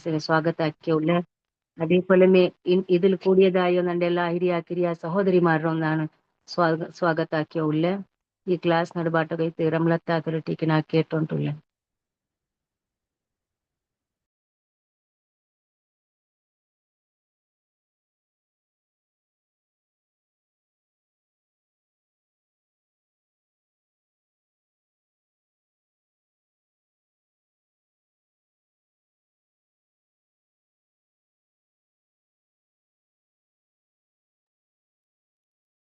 ക്ലാസ്സിന് സ്വാഗതാക്കിയുള്ളേ. അതേപോലെ ഇതിൽ കൂടിയതായോ നന്റെ എല്ലാ ಹಿರಿಯ ಕಿರಿಯ ಸಹೋದರಿಮಾರೊಂದಾണ് ಸ್ವಾಗತಾಕಿಯುಳ್ಳೇ. ಈ ಕ್ಲಾಸ್ ನಡಬಾಟಗೈತೆ ರಮ್ಲತಾ ಅಥಾರಿಟಿಗೆ ನಾ ಕೇಟೊಂಟುಳ್ಳೇ.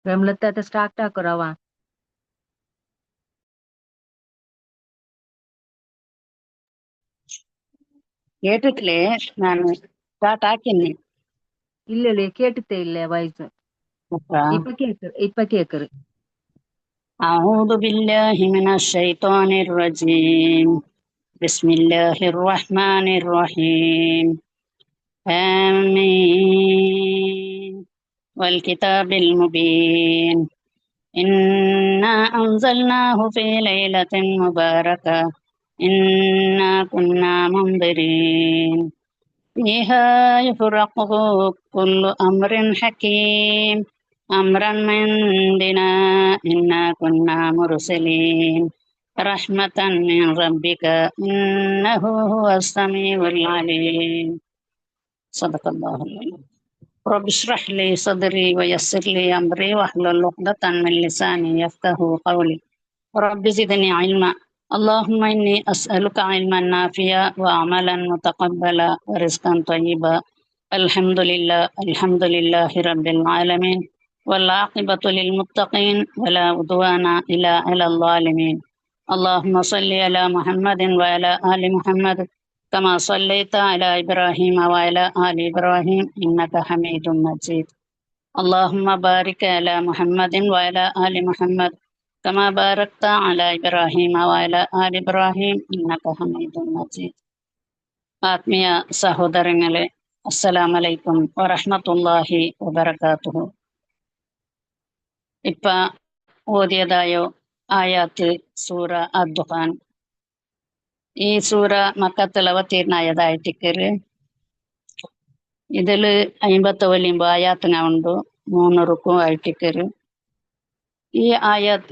ರಮ್ಲತಾ ಸ್ಟಾರ್ಟ್ ಹಾಕೋರವ. കേട്ടിട്ടില്ലേ? ഞാൻ സ്റ്റാർട്ട് ആക്കിന്നെ. ഇല്ലല്ലേ, കേട്ടിട്ടേ ഇല്ലേ വായിസ്. ഇപ്പൊ കേക്കറ്. أعوذ بالله من الشيطان الرجيم. بسم الله الرحمن الرحيم. آمين والكتاب المبين. إنا أنزلناه في ليلة مباركة إنا كنا منذرين فيها يفرق كل أمر حكيم أمرا من عندنا إنا كنا مرسلين رحمة من ربك إنه هو السميع العليم. صدق الله العظيم. رب اشرح لي صدري ويسر لي أمري واحلل عقدة من لساني يفقه قولي. رب زدني علما. اللهم إني أسألك علما نافعا وعملا متقبلا ورزقا طيبا. الحمد لله رب العالمين والعاقبة للمتقين ولا عدوان إلا على الظالمين. اللهم صل على محمد وعلى آل محمد كما صليت على إبراهيم وعلى آل إبراهيم إنك حميد مجيد. اللهم بارك على محمد وعلى آل محمد كما باركت على إبراهيم وعلى آل إبراهيم إنك حميد مجيد. ആത്മീയ സഹോദരങ്ങളെ, അസ്സലാമു അലൈക്കും വറഹ്മത്തുള്ളാഹി വബറകാതുഹു. ഇപ്പ ഓതിയതായോ ആയാത്ത് സൂറ അദ്ദുഖാൻ. ഈ സൂറ മക്കത്തിൽ അവതീർണായതായിട്ടിക്കര്. ഇതില് 59 ആയാത്തിന ഉണ്ട്, 3 റുക്കു ആയിട്ടിക്കര്.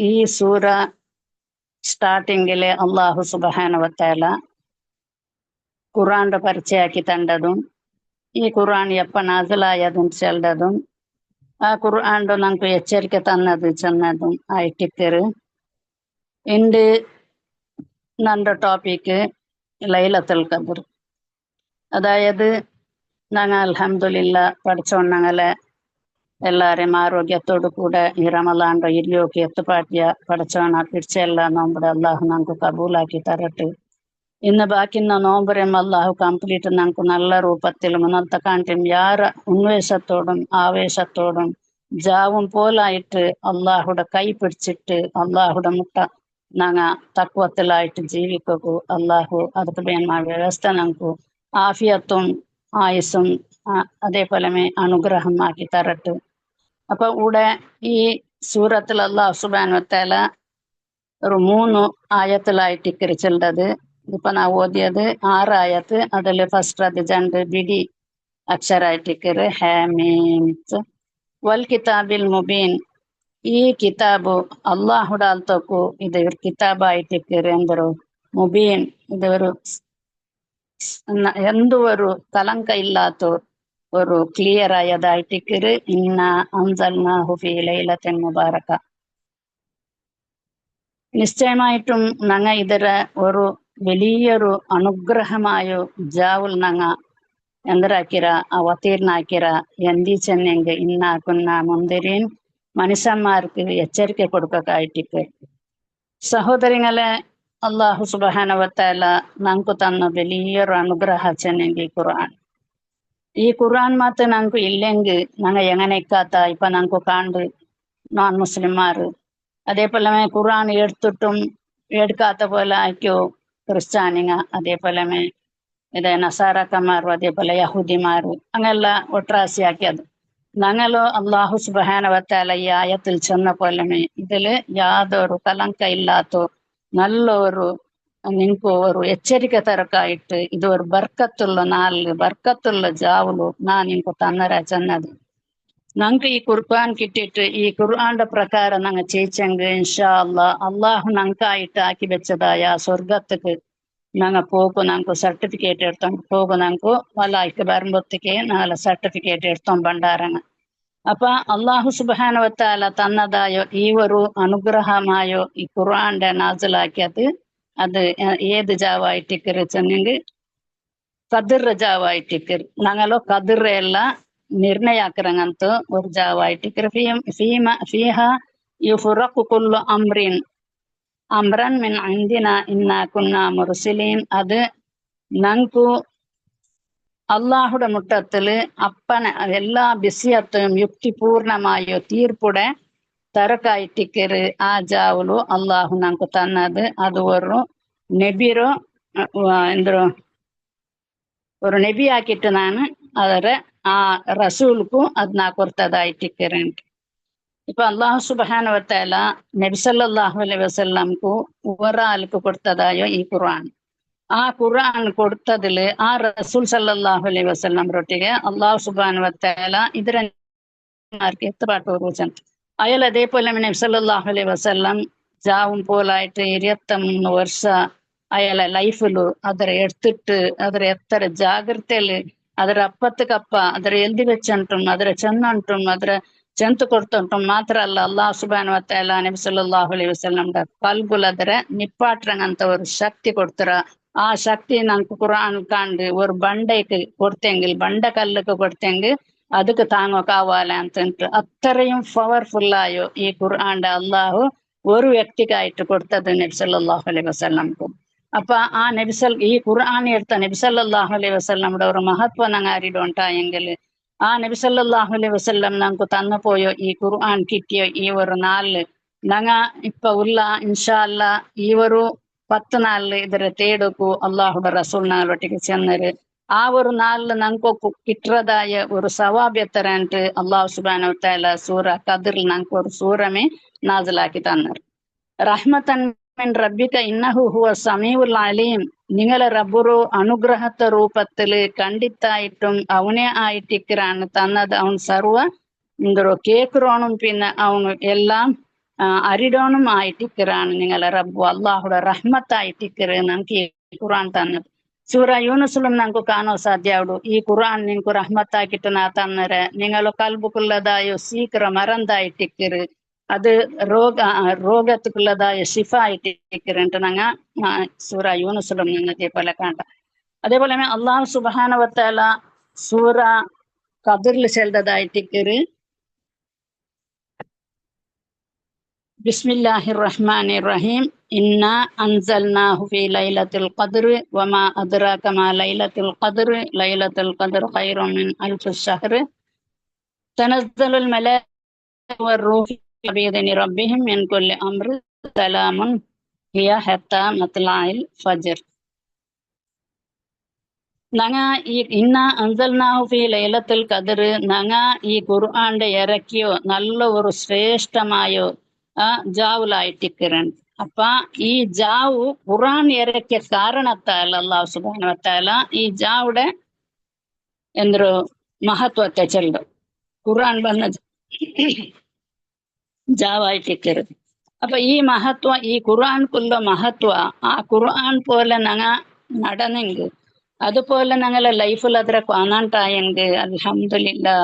ഈ സൂറ സ്റ്റാർട്ടിങ്ങിലെ അള്ളാഹു സുബ്ഹാനഹു വ തആല ഖുർആന്റെ പരിചയാക്കി തണ്ടതും ഈ ഖുർആൻ എപ്പ നാസിലായതും ചെല്ലതും ആ ഖുർആന്റെ നമുക്ക് എച്ചരിക്ക തന്നത് ചെന്നതും ആയിട്ടിക്കര്. ഇണ്ട് നന്റെ ടോപ്പിക്ക് ലൈലത്തുൽ ഖദ്ർ. അതായത് ഞങ്ങൾ അൽഹംദുലില്ലാ പഠിച്ചോണ്ണങ്ങളെ എല്ലാവരെയും ആരോഗ്യത്തോടു കൂടെ ഈ റമളാന്റെ ഇരുപത്തി എത്തുപാട്ടിയ പഠിച്ചോണ പിടിച്ചെല്ല നോമ്പടെ അള്ളാഹു നമുക്ക് കബൂലാക്കി തരട്ടെ. ഇന്ന് ബാക്കിന്ന നോമ്പരം അള്ളാഹു കംപ്ലീറ്റ് നമുക്ക് നല്ല രൂപത്തിൽ മുന്നത്തെ കാണിട്ടും യാര ഉന്മേഷത്തോടും ആവേശത്തോടും ജാവും പോലായിട്ട് അള്ളാഹുടെ കൈ പിടിച്ചിട്ട് അള്ളാഹുടെ മുട്ട ഞങ്ങ തക്വത്തിലായിട്ട് ജീവിക്കൂ. അള്ളാഹു അതൊക്കെ വേണ്ട വ്യവസ്ഥ നമുക്ക് ആഫിയത്തും ആയുസ്സും അതേപോലെ അനുഗ്രഹം ആക്കി തരട്ടെ. അപ്പൊ ഇവിടെ ഈ സൂറത്തിൽ അല്ലാഹു സുബ്ഹാനഹു വ തആല ഒരു 3 ആയത്തിലായിട്ട് ഇക്കറിച്ചുള്ളത്. ഇപ്പൊ നാ ഓതിയത് 6 ആയത്ത്. അതിൽ ഫസ്റ്റ് അത് 2 ബിഡി അക്ഷരായിട്ടിക്കറ് ഹാമീം വൽ കിതാബിൽ മുബീൻ. ഈ കിതാബ് അള്ളാഹുടെ ആൽത്തക്കു ഇത് ഒരു കിതാബായിട്ടിക്കറ്. എന്തൊരു മുബീൻ, ഇത് ഒരു എന്തു ഒരു കലങ്ക ഇല്ലാത്ത ഒരു ക്ലിയർ ആയതായിട്ടിക്കറ്. ഇന്ന അൻസൽനാഹു ഫീ ലൈലത്തിൻ മുബാറക. നിശ്ചയമായിട്ടും ഞങ്ങ ഇതിര ഒരു വലിയൊരു അനുഗ്രഹമായ ജാവുൽ ഞങ്ങ എന്തരാക്കിര അവതീർണാക്കിര എന്തി ചെന്നെങ്കിൽ ഇന്നാക്കുന്ന മുന്തിരീൻ മനുഷ്യന്മാർക്ക് എച്ചരിക്ക കൊടുക്കായിട്ടിക്ക്. സഹോദരിങ്ങളെ, അള്ളാഹു സുബ്ഹാനഹു വ തആല ഞങ്ങൾക്ക് തന്ന വലിയൊരു അനുഗ്രഹ ചെന്നെങ്കിൽ ഖുർആൻ. ഈ ഖുർആൻ മാത്രം ഞങ്ങൾക്ക് ഇല്ലെങ്കിൽ ഞങ്ങൾ എങ്ങനെ ഇക്കാത്ത ഇപ്പൊ ഞങ്ങൾക്ക് കാണ്ട് നോൺ മുസ്ലിംമാര് അതേപോലെ ഖുർആൻ എടുത്തിട്ടും എടുക്കാത്ത പോലെ ആയിക്കോ ക്രിസ്ത്യാനിങ്ങ, അതേപോലെ ഇത് നസാറക്കന്മാരും അതേപോലെ യഹൂദിമാര് അങ്ങനെല്ല ഒട്രാസിയാക്കിയത്. ഞങ്ങളോ അള്ളാഹു സുബ്ഹാനഹു വ തആല ഈ ആയത്തിൽ ചെന്ന പോലെ ഇതില് യാതൊരു കലങ്ക ഇല്ലാത്ത നല്ലൊരു ನಿಂಕು ಅವರು ಎಚ್ಚರಿಕೆ ತರಕಾಯಿಟ್ಟು ಇದು ஒரு ಬರ್ಕತ್ತುള്ള ನಾಲ್ ಬರ್ಕತ್ತುള്ള ಜಾವುಲು ನಾ ನಿಂಕು ತನ್ನರ ಚೆನ್ನದು ನಂಗೆ ಈ ಕುರ್ಬಾನ್ ಕಿಟ್ಟಿಟ್ಟು ಈ ಕುರ್ಆನ್ಡ ಪ್ರಕಾರ ನಂಗೆ ചേച്ചെങ്ക് ഇൻഷാ അള്ളാഹു നങ്കായിട്ട് ആക്കി വെച്ചതായ സ്വർഗത്തേക്ക് ഞങ്ങ പോകും ഞങ്ങൾക്ക് സർട്ടിഫിക്കറ്റ് എടുത്തോണ്ട് പോകും ഞങ്ങൾക്ക് വല്ലായിക്ക് വരുമ്പോഴത്തേക്ക് ഞങ്ങളെ സർട്ടിഫിക്കറ്റ് എടുത്തോണ്ട് പണ്ടാരങ്ങ അപ്പൊ അള്ളാഹു സുബ്ഹാനഹു വതആല തന്നതായോ ഈ ഒരു അനുഗ്രഹമായോ ഈ ഖുർആന്റെ നാസിലാക്കിയത് അത് ഏത് ജാവായിട്ടിക്കറ് ചെന്നെങ്കിൽ കതിർ ജാവായിട്ടിക്കറ് ഞങ്ങളോ കതിർ എല്ലാം ನಿರ್ಣಯಾಕರಂಗಂತೂ ഒരു ജാവായിട്ടിക്കറ് ഫീഹ യുഫ്റഖു കുല്ലു അംറൻ മിൻ ഇൻദിന ഇന്നാ കുന്നാ മുർസലീൻ അത് ഞങ്ങൾക്കു അള്ളാഹുടെ മുട്ടത്തില് അപ്പനെ എല്ലാ ബിസിയത്തും യുക്തിപൂർണമായോ തീർപ്പുടെ തരക്കായിട്ടിക്കറ് ആ ജാവുലു അള്ളാഹു ഞങ്ങക്ക് തന്നത് അത് ഒരു നബിരോ എന്തോ ഒരു നബി ആക്കിയിട്ട് ನಾನು ಅದರ ಆ ರಸೂಲ್ಕು ಅದ್ನ ಕೊಡ್ತದಾയിട്ടിക്കറുണ്ട് ഇപ്പൊ അള്ളാഹു സുബ്ഹാനഹു വതആല നബി സല്ലല്ലാഹു അലൈഹി വസല്ലംക്കു ഒരാൾക്ക് കൊടുത്തതായോ ഈ ഖുർആൻ ആ ഖുർആൻ കൊടുത്തതില് ആ റസൂൽ സല്ലല്ലാഹു അലൈഹി വസല്ലം റൊട്ടിಗೆ അള്ളാഹു സുബ്ഹാനഹു വതആല ಇದರ എത്തുപാട്ട് ഓർമ്മിച്ചത് അയാൾ അതേപോലെ നബി സല്ലല്ലാഹു അലൈഹി വസല്ലം ജാവും പോലായിട്ട് 23 ವರ್ಷ അയാളെ ലൈഫില് ಅದರ എടുത്തിട്ട് ಅದರ എത്ര ജാഗ്രതയില് ಅದರ ಅಪ್ಪತ್ತಕಪ್ಪ ಅದರ ಎಲ್ದಿ വെച്ചുಂಟುം ಅದರ ಚೆನ್ನುಂಟುಂ ಅದರ ಚೆಂತು ಕೊಡ್ತುಂಟುಂ ಮಾತ್ರ ಅಲ್ಲ ಅಲ್ಲಾಹ್ ಸುಬ್ಹಾನಹು ವತಆಲ ನಬಿ ಸಲ್ಲಲ್ಲಾಹು ಅಲೈಹಿ ವಸಲ್ಲಂ ಕಲ್ಬುಲ್ ಅದರ ನಿಪ್ಪಾಟ್ರಂಗಂತ ഒരു ശക്തി കൊടുത്തറ ആ ശക്തി നമുക്ക് ഖുർആൻ കണ്ട് ഒരു ബണ്ടയ്ക്ക് കൊടുത്തെങ്കിൽ ബണ്ട കല്ലുക്ക് കൊടുത്തെങ്കിൽ ಅದಕ್ಕೆ താങ്ങോക്കാവാല ಅಂತಂട്ട് അത്രയും പവർഫുൾ ആയോ ഈ ഖുർആന്റെ അള്ളാഹു ഒരു വ്യക്തിക്കായിട്ട് കൊടുത്തത് നബി സല്ലല്ലാഹു അലൈഹി വസല്ലംക്കും അപ്പൊ ആ ഈ ഖുർആൻ എടുത്ത നബി സല്ലല്ലാഹു അലൈഹി വസല്ലംയുടെ ഒരു മഹത്വം ഞങ്ങൾ അറിയിട്ടുണ്ടായെങ്കിൽ ആ നബി സല്ലല്ലാഹു അലൈഹി വസല്ലം ഞങ്ങൾക്ക് തന്നു പോയോ ഈ ഖുർആൻ കിട്ടിയോ ഈ ഒരു നാളില് ഞങ്ങ ഇപ്പൊ ഉള്ള ഇൻഷാ അല്ലാ ഈ ഒരു 10 നാളില് ಇದರ തേടുക്കു അള്ളാഹുടെ റസൂലിനൊട്ടിಗೆ ചെന്നര് ആ ഒരു നാളില് ഞങ്ങൾക്ക് കിട്ടുന്നതായ ഒരു സവാബ് എത്രണ്ട് അള്ളാഹു സുബ്ഹാനഹു വതആല സൂറ ഖദറിൽ ഞങ്ങൾക്ക് ഒരു സൂറമേ നാസിലാക്കി തന്നത് റഹ്മത്തൻ മിൻ റബ്ബിക ഇന്നഹു ഹുവ സമീഉൽ അലീം നിങ്ങളെ റബ്ബുറു അനുഗ്രഹത്തെ രൂപത്തില് കണ്ടിത്തായിട്ടും അവനെ ആയിട്ടിക്കറാണ് തന്നത് അവൻ സർവ എന്തോ കേക്കുറോണും പിന്നെ അവന് എല്ലാം അരിടോണും ആയിട്ടിക്കറാണ് നിങ്ങളെ റബ്ബു അള്ളാഹുടെ റഹ്മത്തായിട്ടിക്കറ് നമുക്ക് ഈ ഖുർആൻ തന്നത് സൂറ യൂനുസിലും നമുക്ക് കാണാൻ സാധ്യമാവുള്ളൂ ഈ ഖുർആൻ നിങ്ങൾക്ക് റഹ്മത്താക്കിട്ട് നാ തന്നര നിങ്ങൾ കൽബുക്കുള്ളതായോ സീക്രം മറந்தாയിട്ടിക്കറ് അത് രോഗത്തുക്കുള്ളതായ ഷിഫ ആയിട്ടിരിക്കുന്നുണ്ട് ഞങ്ങ സൂറ യൂനുസിലും അതേപോലെ കാണാം അതേപോലെ അള്ളാഹു സുബ്ഹാനഹു വതആല സൂറ ഖദറിൽ ചെല്ലതായിട്ടിക്കറ് ബിസ്മില്ലാഹിർ റഹ്മാനിർ റഹീം ഇന്നാ അൻസൽനാഹു ഫീ ലൈലത്തുൽ ഖദ്ർ വമാ അദ്റാക മാ ലൈലത്തുൽ ഖദ്ർ ലൈലത്തുൽ ഖദ്ർ ഖൈറും മിൻ അൽഫി ശഹർ തനസ്സലുൽ മലായികതു വറൂഹു ബിഇذن റബ്ബിഹിം മിൻ കുല്ലി അംർ സലാമുൻ ഹിയ ഹത്താ മത്ലഇൽ ഫജ്ർ ഞങ്ങ ഈ ഇന്ന അൻസൽനാഹു ഫീ ലൈലത്തുൽ ഖദ്ർ ഞങ്ങ ഈ ഖുർആന്റെ ഇറക്കിയോ നല്ല ഒരു ശ്രേഷ്ഠമായോ ജാവുലായിട്ടിക്കറുണ്ട് അപ്പൊ ഈ ജാവു ഖുർആൻ ഇറക്കിയ കാരണത്താൽ അല്ലാഹു സുബ്ഹാനഹു വതആല ഈ ജാവുടെ എന്തോ മഹത്വത്തെ ചെല്ലു ഖുർആൻ വന്ന ജാവായിട്ടിക്കരുത് അപ്പൊ ഈ മഹത്വ ഈ ഖുർആൻക്കുള്ള മഹത്വ ആ ഖുർആൻ പോലെ ഞങ്ങ നടന്നെങ്കിൽ അതുപോലെ ഞങ്ങളെ ലൈഫിൽ അത്ര കാണാണ്ടായെങ്കിൽ അൽഹംദുലില്ലാ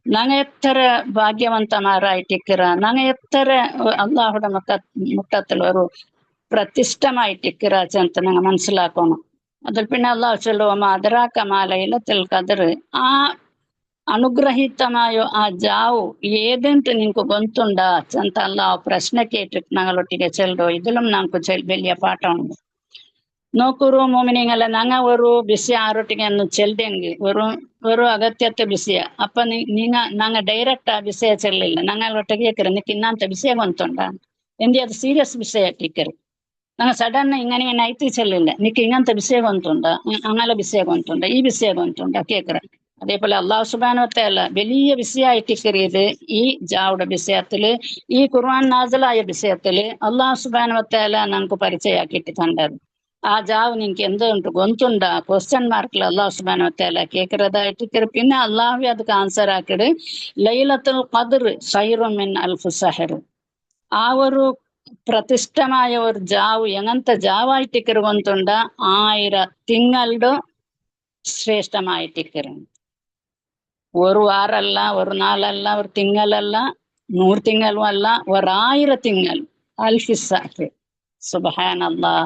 ഞങ്ങ എത്ര ഭാഗ്യവന്തമാരായിട്ടിക്കറ ഞങ്ങ എത്ര അള്ളാഹുടെ മുട്ടത്തിൽ ഒരു പ്രതിഷ്ഠമായിട്ടിക്കറ ചെന്ന് ഞങ്ങൾ മനസ്സിലാക്കണം അതിൽ പിന്നെ അള്ളാഹു ചൊല്ലുവ അദ്റാക മാ ലൈലത്തുൽ ഖദ്ർ ആ അനുഗ്രഹീതമായോ ആ ജാവു ഏതെಂಟು ನಿಂಕು ಗೊತ್ತುಂಡಾ ಅಂತ ಅಲ್ಲಾಹು ಪ್ರಶ್ನೆ ಕೇಟಿಟ್ಟು ഞങ്ങളൊട്ടിಗೆ ചെല്ലു ഇതിലും ഞങ്ങൾക്ക് വലിയ പാഠമുണ്ട് നോക്കൂറു മോമിനിങ്ങള ഞങ്ങ ഒരു ബിസി ആറൊട്ടിಗೆ ഒന്ന് ചെല്ലെങ്കിൽ ഒരു അഗത്യത്തെ ബിസിയ അപ്പൊ ഞങ്ങ ഡയറക്റ്റ് ആ വിഷയ ചെല്ലില്ല ഞങ്ങളൊട്ടിಗೆ കേൾക്കറ് നിനക്ക് ഇന്നാന്ത വിഷയ ಗೊತ್ತುಂಡಾ എന്തി അത് സീരിയസ് വിഷയ ടീക്കർ ഞങ്ങൾ സഡൻ ഇങ്ങനെ നൈತಿ ചെല്ലില്ല നിനക്ക് ഇങ്ങനത്തെ വിഷയ ಗೊತ್ತುಂಡಾ അങ്ങനെ വിഷയ ಗೊತ್ತುಂಡಾ ഈ വിഷയ ಗೊತ್ತುಂಡಾ കേൾക്കറ അതേപോലെ അള്ളാഹു സുബ്ഹാനഹു വതആല വലിയ വിഷയമായിട്ടിക്കറിയത് ഈ ജാവുടെ വിഷയത്തില് ഈ ഖുർആൻ നാസിലായ വിഷയത്തില് അള്ളാഹു സുബ്ഹാനഹു വതആല നമുക്ക് പരിചയമാക്കിയിട്ട് തന്നത് ಆ ಜಾವ್ ನಿಂಗೆ ಎಂದ ಉಂಟು ಗೊತ್ತುಂಡ ಕ್ವಶನ್ ಮಾರ್ಕ್ಲ ಅಲ್ಲಾಹ್ ಸುಬ್ಹಾನಹು ವ ತಆಲ ಕೇಕರದಾಯ್ತು പിന്നെ അള്ളാഹു ಅದಕ್ಕೆ ಆನ್ಸರ್ ಹಾಕಿಡು ലൈലത്തുൽ ഖദ്ർ ഖൈറും മിൻ അൽഫ് സഹർ. ആ ഒരു പ്രതിഷ്ഠമായ ഒരു ജാവ് എങ്ങനത്തെ ജാവായിട്ടിക്കറ് ಗೊತ್ತುಂಡ 1000 തിങ്കളുടെ ശ്രേഷ്ഠമായിട്ടിക്കറ്. ഒരു വാരല്ല, ഒരു നാളല്ല, ഒരു തിങ്കളല്ല, 100 തിങ്കളും അല്ല, 1000 തിങ്കൾ അൽഫിസാക്ക്. സുബ്ഹാനല്ലാ.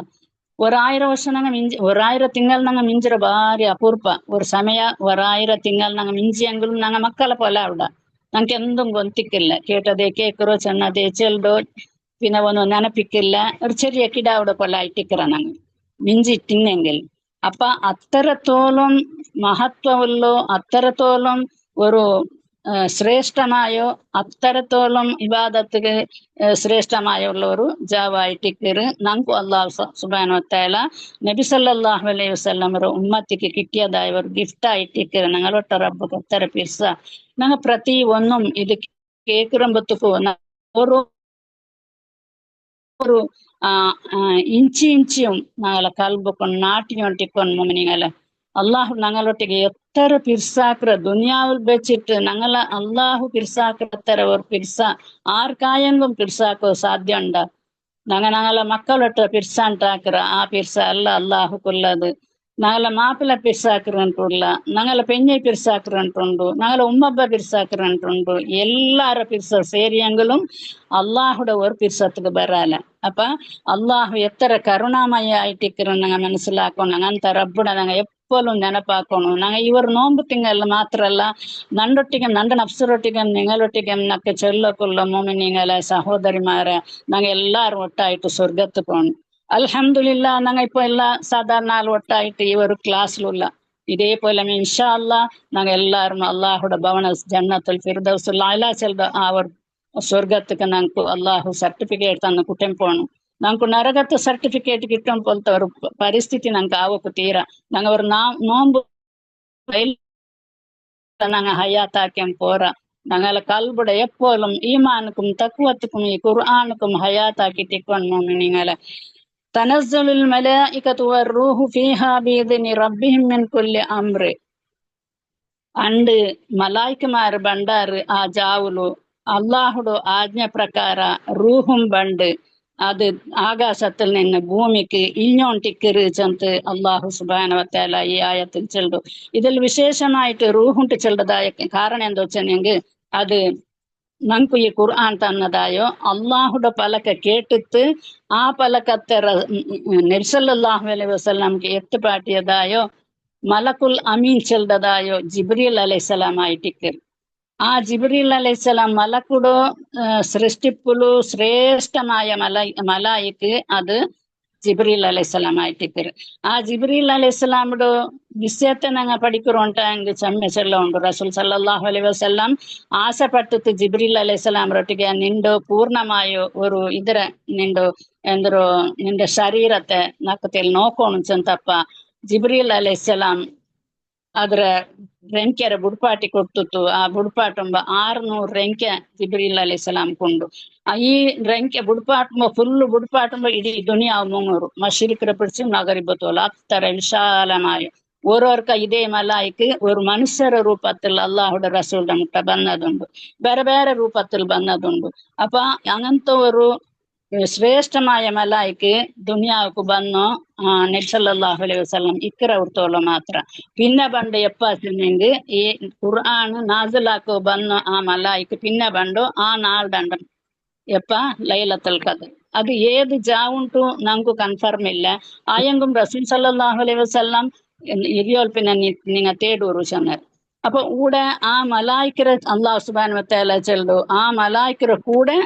1000 ವರ್ಷ ನಂಗೆ ಮಿಂಜಿ 1000 ತಿಂಗಳು ನಂಗೆ ಮಿಂಜಿರ ಬಾರಿ ಅಪೂರ್ಪ. ഒരു സമയ 1000 ತಿಂಗಳು ನಂಗೆ ಮಿಂಜಿಯಂಗಿലും ನಂಗೆ മക്കളെ പോലെ അവിടെ ನಂಗೆ എന്തും ಗೊತ್ತಿಕ್ಕಿಲ್ಲ. കേട്ടതേ കേക്കറോ ചെന്നതേ ചെൽഡോ പിന്നെ ഒന്നും ನೆನಪಿಕ್ಕಿಲ್ಲ. ഒരു ചെറിയ കിടാവിടെ പോലെ ആയിട്ടിക്കറ ನಂಗೆ മിഞ്ചിട്ടിന്നെങ്കിൽ. അപ്പൊ അത്രത്തോളം മഹത്വമുള്ളോ, അത്രത്തോളം ഒരു ശ്രേഷ്ഠമായോ, അത്രത്തോളം ഇബാദത്തുക്ക് ശ്രേഷ്ഠമായുള്ള ഒരു ജാവായിട്ടിക്കറ് നമുക്ക് അല്ലാഹു സുബ്ഹാനഹു വ തആല നബി സല്ലല്ലാഹു അലൈഹി വസല്ലമರ ഉമ്മത്തിക്ക് കിട്ടിയതായ ഒരു ഗിഫ്റ്റ് ആയിട്ടിക്കറ്. ഞങ്ങളൊട്ട റബ്ബ് കൊത്തര പിർസ ഞങ്ങൾ പ്രതി ഒന്നും ഇത് കേക്കുറമ്പത്തുക്കോ ഓരോ ഒരു ഇഞ്ചിയും ഞങ്ങളെ കൽബൊക്കെ നാട്ടിഞ്ഞൊട്ടിക്കൊണ്ട് മുമിനിങ്ങളെ അള്ളാഹു ഞങ്ങളൊട്ടിಗೆ എത്ര പിർസാക്ര ദുനിയാവിൽ വെച്ചിട്ട് ഞങ്ങളെ അള്ളാഹു പിർസാക്കത്ര ഒരു പിർസ ആർക്കായെങ്കിലും പിർസാക്കോ സാധ്യമുണ്ട? ഞങ്ങളെ മക്കളൊട്ട് പിർസാണ്ടാക്കറ ആ പിർസ അല്ല അള്ളാഹുക്കുള്ളത്. ഞങ്ങളെ മാപ്പിള പിർസാക്കറಂಟುള്ള, ഞങ്ങളെ പെഞ്ഞെ പിർസാക്കറಂಟುಂಡು, ഞങ്ങളെ ഉമ്മബ്ബ പിർസാക്കറಂಟುಂಡು. എല്ലാര പിർസ ಸೇರಿಯಂಗലും അള്ളാഹുടെ ഒരു പിർസത്തുക്ക് ബരാല. അപ്പൊ അള്ളാഹു എത്ര കരുണാമയ ആയിട്ടിക്കറ് ഞങ്ങൾ മനസ്സിലാക്കണം. അങ്ങനത്തെ റബ്ബുടെ ഞങ്ങൾ എപ്പോഴും ನೆನಪಾക്കണം. ഞങ്ങൾ ഇവർ നോമ്പ് തിങ്കല്ല മാത്രല്ല നണ്ടൊട്ടിಗೆ ನಂಡ ನಫ್ಸರೊಟ್ಟಿಗೆ നിങ്ങളൊಟ್ಟಿಗೆ നക്കെ ചൊല്ലക്കുള്ള മോമിനിങ്ങളെ സഹോദരിമാരെ ഞങ്ങൾ എല്ലാരും ഒട്ടായിട്ട് സ്വർഗത്ത് പോകണം. അൽഹംദുലില്ലാ. ഞങ്ങൾ ഇപ്പൊ എല്ലാ സാധാരണ ആൾ ഒട്ടായിട്ട് ഈ ഒരു ക്ലാസ്സിലുള്ള ഇതേപോലെ ഇൻഷാ അല്ലാ ഞങ്ങൾ എല്ലാവരും അള്ളാഹുടെ ഭവന ജന്നത്തുൽ ഫിർദൗസുൽ അഅ്ല ചെല്ലുക ആ ഒരു സ്വർഗத்துக்கு ഞങ്ങൾക്ക് അള്ളാഹു സർട്ടിഫിക്കറ്റ് തന്ന് കുറ്റം പോകണം. ഞങ്ങൾക്ക് നരകത്ത് സർട്ടിഫിക്കറ്റ് കിട്ടും പോലത്തെ ഒരു പരിസ്ഥിതി ഞങ്ങൾക്ക് ആവക്ക് തീര. ഞങ്ങൾ ഒരു നോമ്പ് ഞങ്ങൾ ഹയാത്താക്കാൻ പോരാ. ഞങ്ങളെ കൽബുടെ എപ്പോഴും ഈമാനുക്കും തഖ്വത്തുക്കും ഈ ഖുർആനുക്കും ഹയാത്താക്കിട്ടിക്കൊണ്ട് മോമിനിങ്ങളെ തനസ്സലുൽ മലായികതു വറൂഹു ഫീഹാ ബിഇദ്നി റബ്ബിഹിം മിൻ കുല്ലി അംർ. ಅಂಡ್ ಮಲಾಯಿಕಮಾರು ಬಂಡಾರು ಆ ಜಾವುಲು ಅಲ್ಲಾಹುಡು ಆಜ್ಞೆ ಪ್ರಕಾರ ರೂಹುಂ ಬಂಡ್ ಅದು ആകാശത്തിൽ നിന്ന് ഭൂമിക്ക് ഇഞ്ഞോണ്ടിക്കറിച്ചെന്ന് അള്ളാഹു സുബ്ഹാനഹു വ തആല ഈ ആയത്തിൽ ചെല്ലു. ഇതിൽ വിശേഷമായിട്ട് റൂഹുണ്ട് ചെല്ലതായ കാരണം എന്താ വെച്ചെങ്കിൽ അത് നമുക്ക് ഈ ഖുർആൻ തന്നതായോ അള്ളാഹുടെ പലക കേട്ടിട്ട് ആ പലകത്തെ നബി സല്ലല്ലാഹു അലൈഹി വസല്ലംക്ക് എത്തുപാട്ടിയതായോ മലക്കുൽ അമീൻ ചെല്ലതായോ ജിബ്രീൽ അലൈഹിസ്സലാം ആയിട്ടിക്കർ. ആ ജിബ്രീൽ അലൈഹിസ്സലാം മലക്കുടോ സൃഷ്ടിപ്പുലു ശ്രേഷ്ഠമായ മലായിക്ക് അത് ജിബ്രീൽ അലൈഹിസ്സലാം ആയിട്ടിക്കർ. ആ ജിബ്രീൽ അലൈഹിസ്സലാമുടെ വിഷയത്തെ ഞങ്ങൾ പഠിക്കുറോണ്ടെങ്കിൽ ചെമ്മ ചെല്ലുണ്ട്. റസൂൽ സല്ലല്ലാഹു അലൈഹി വസല്ലം ആശപ്പെട്ടിട്ട് ജിബ്രീൽ അലൈഹിസ്സലാമರೊಟ್ಟಿಗೆ ನಿಂಡು പൂർണ്ണമായോ ഒരു ಇದರ ನಿಂಡು ಎಂದರು ನಿಂದ ಶರೀರത്തെ ನಕ್ಕത്തിൽ നോക്കണം ചെന്തപ്പ ജിബ്രീൽ അലൈഹിസ്സലാം ಅದರ ರೆಂಕೆರ ಬುಡ್ಪಾಟಿ ಕೊಡ್ತಿತ್ತು. ಆ ಬುಡ್ಪಾಟುಂಬ 600 ರೆಂಕೆ ಜಿಬ್ರೀಲ್ ಅಲೈಹಿಸ್ಸಲಾಂ ಕೊಂಡು. ಈ ರೆಂಕೆ ಬುಡ್ಪಾಟುಂಬ ಫುಲ್ ಬುಡ್ಪಾಟುಂಬ ಇಡೀ ದುನಿಯಾ മുങ്ങൂറ് മശ്രിഖിനെ പിടിച്ച് മഗരിബത്തോളം അത്ര വിശാലമായ ഓരോർക്ക ഇതേ മലായിക്ക് ഒരു മനുഷ്യര രൂപത്തിൽ അള്ളാഹുടെ റസൂലിന്റെ മുട്ട ബന്നതുണ്ട്, ಬೇರೆ ಬೇರೆ ರೂಪത്തിൽ ബന്നതുണ്ട്. അപ്പൊ അങ്ങനത്തെ ഒരു ശ്രേഷ്ഠമായ മലായിക്ക് ദുനിയാവുക്ക് ബന്നോ നബി സല്ലല്ലാഹു അലൈഹി വസല്ലം ഇക്കര ഉർത്തോളം മാത്ര. പിന്നെ പണ്ട് എപ്പാച്ചെങ്കിൽ ഈ ഖുർആൻ നാസിലാക്കോ ബന്നോ ആ മലായിക്ക് പിന്നെ പണ്ടോ ആ നാളുടെ എപ്പ ലൈലത്തുൽ ഖദ്ർ. അത് ഏത് ജാവുണ്ടു നമുക്ക് കൺഫർം ഇല്ല. ആയെങ്കും റസൂൽ സല്ലല്ലാഹു അലൈഹി വസല്ലം ഇരിയോൽ പിന്നെ നിങ്ങൾ തേടൂරු ചെന്നത്. അപ്പൊ കൂടെ ആ മലായിക്കര അള്ളാഹു സുബ്ഹാനഹു വ തആല ചെല്ലു ആ മലായിക്കര കൂടെ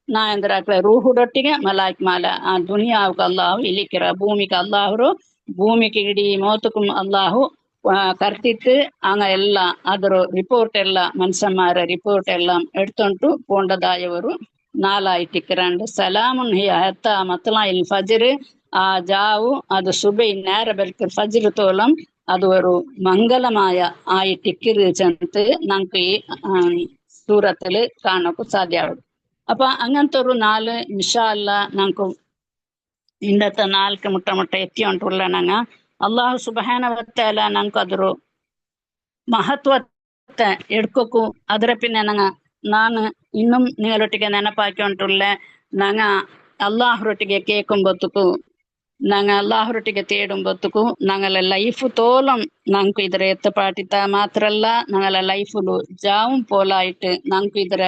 ನಾ ಎಂದ್ರಾಕ್ಲೆ ರೂಹುಡೊಟ್ಟಿಗೆ ಮಲಾಯ್ಕ್ ಮಾಲ ಆ ದುನಿಯಾவுக்கு ಅಲ್ಲಾಹು ಇಲಿಕ್ಕಿರ ಭೂಮಿಗೆ ಅಲ್ಲಾಹರು ಭೂಮಿಗೆ ಇಡೀ ಮೋತಕ್ಕೂ ಅಲ್ಲಾಹು ಕರ್ತಿತ್ತು. ಆಗ ಎಲ್ಲ ಅದರ ರಿಪೋರ್ಟ್ ಎಲ್ಲ ಮನುಷ್ಯಮಾರ ರಿಪೋರ್ಟ್ ಎಲ್ಲ ಎಡ್ತೊಂಟು ಪೋಂಡದಾಯವರು ನಾಲಾಯಿಟ್ಟಿಕ್ಕಿರಂಡು ಸಲಾಮುನ್ ಹಿಯ ಹೆತ್ತ ಮತ್ಲಾ ಇಲ್ ಫಜ್ರ್ ಆ ಜಾವು ಅದು ಸುಬೈ ನೇರ ಬೆಲ್ಕ ಫಜ್ರ್ ತೋಲಂ ಅದು ഒരു മംഗളമായ ആയിട്ടിക്കിറ് ചെന്ന് നമുക്ക് ഈ സൂറത്തില് കാണാൻ സാധ്യമാവും. അപ്പൊ അങ്ങനത്തെ ഒരു 4 ഇൻഷാ അല്ലാ നമുക്ക് ಇಂದತ್ತ ನಾಲ್ಕು ಮುಟ್ಟ ಎತ್ತಿ ಉಂಟುಲ್ಲ ನಂಗ ಅಲ್ಲಾಹು ಸುಬ್ಹಾನ ವತ್ತಾಲ ನಂಗೆ ಅದ್ರ ಮಹತ್ವത്തെ എടുക്കൂ ಅದರ പിന്നെ ನಂಗ ನಾನು ಇನ್ನುം ನಿಗಳೊಟ್ಟಿಗೆ ನೆನಪಾಕಿ ಉಂಟುಳ್ಳೆ ನಂಗ ಅಲ್ಲಾಹರೊಟ್ಟಿಗೆ ಕೇಕುಂಬತ್ತುಕು ನಂಗ ಅಲ್ಲಾಹರೊಟ್ಟಿಗೆ ತೇಡುಂಬತ್ತುಕು ನಂಗಲ ಲೈಫ್ തോലം ನಂಕು ಇದರ ಎತ್ತಪಾಟಿತ ಮಾತ್ರ ಅಲ್ಲ ನಂಗಲ ಲೈಫುಲು ಜಾവും പോലായിട്ട് ನಂಕು ಇದರ